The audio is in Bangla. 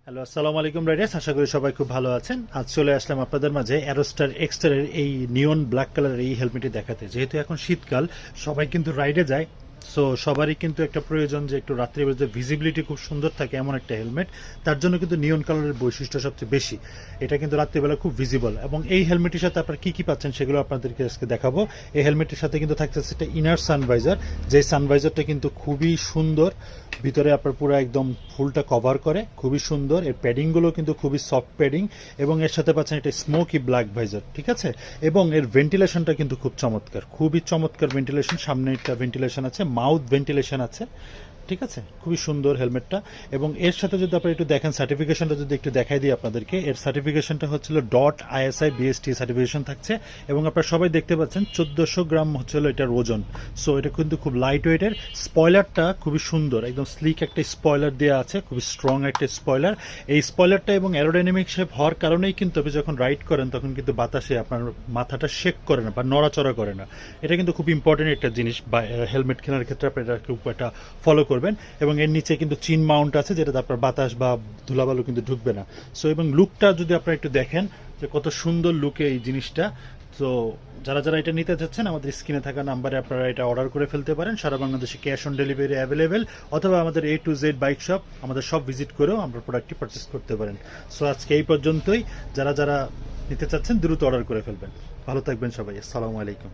হ্যালো, আসসালামু আলাইকুম রাইডার্স। আশা করি সবাই খুব ভালো আছেন। আজ চলে আসলাম আপনাদের মাঝে অ্যারোস্টার এক্সটারের এই নিয়ন ব্ল্যাক কালারের এই হেলমেটটি দেখাতে। যেহেতু এখন শীতকাল, সবাই কিন্তু রাইডে যায়, সো সবারই কিন্তু একটা প্রয়োজন যে একটু রাত্রিবেলা যে ভিজিবিলিটি খুব সুন্দর থাকে এমন একটা হেলমেট। তার জন্য কিন্তু নিয়ন কালারের বৈশিষ্ট্য সবচেয়ে বেশি। এটা কিন্তু রাত্রিবেলা খুব ভিজিবল, এবং এই হেলমেটের সাথে আপনারা কি কি পাচ্ছেন সেগুলো আপনাদেরকে আজকে দেখাবো। এই হেলমেটের সাথে কিন্তু থাকতেছে একটা ইনার সানভাইজার, যে সানভাইজারটা কিন্তু খুবই সুন্দর, ভিতরে আপনার পুরো একদম ফুলটা কভার করে, খুবই সুন্দর। এর প্যাডিংগুলো কিন্তু খুবই সফট প্যাডিং, এবং এর সাথে পাচ্ছেন একটা স্মোকি ব্ল্যাক ভাইজার, ঠিক আছে। এবং এর ভেন্টিলেশনটা কিন্তু খুব চমৎকার, খুবই চমৎকার ভেন্টিলেশন। সামনে একটা ভেন্টিলেশন আছে, মাউথ ভেন্টিলেশন আছে, ঠিক আছে। খুবই সুন্দর হেলমেটটা। এবং এর সাথে যদি আপনারা একটু দেখেন সার্টিফিকেশনটা, যদি একটু দেখাই দিই আপনাদেরকে, এর সার্টিফিকেশনটা হচ্ছিল .ISI BST সার্টিফিকেশন থাকছে, এবং আপনারা সবাই দেখতে পাচ্ছেন 1400 গ্রাম হচ্ছিল এটার ওজন। সো এটা কিন্তু খুব লাইট ওয়েটের। স্পয়লারটা খুবই সুন্দর, একদম স্লিক একটা স্পয়লার দেওয়া আছে, খুবই স্ট্রং একটা স্পয়লার। এই স্পয়লারটা এবং অ্যারোডাইনামিক শেপ হওয়ার কারণেই কিন্তু আপনি যখন রাইড করেন তখন কিন্তু বাতাসে আপনার মাথাটা শেক করে না বা নড়াচড়া করে না। এটা কিন্তু খুব ইম্পর্টেন্ট একটা জিনিস, বা হেলমেট কেনার ক্ষেত্রে আপনি এটা খুব একটা ফলো করবেন। এবং এর নিচে কিন্তু চিন মাউন্ট আছে, যেটাতে আপনার বাতাস বা ধুলাবালু কিন্তু ঢুকবে না। সো এবং লুকটা যদি আপনারা একটু দেখেন যে কত সুন্দর লুকে এই জিনিসটা। তো যারা যারা এটা নিতে চাচ্ছেন, আমাদের স্ক্রিনে থাকা নাম্বারে আপনারা এটা অর্ডার করে ফেলতে পারেন। সারা বাংলাদেশে ক্যাশ অন ডেলিভারি অ্যাভেলেবেল, অথবা আমাদের A to Z bike shop, আমাদের সব ভিজিট করেও আমরা প্রোডাক্টটি পারচেস করতে পারেন। সো আজকে এই পর্যন্তই। যারা যারা নিতে চাচ্ছেন দ্রুত অর্ডার করে ফেলবেন। ভালো থাকবেন সবাই। আসসালামু আলাইকুম।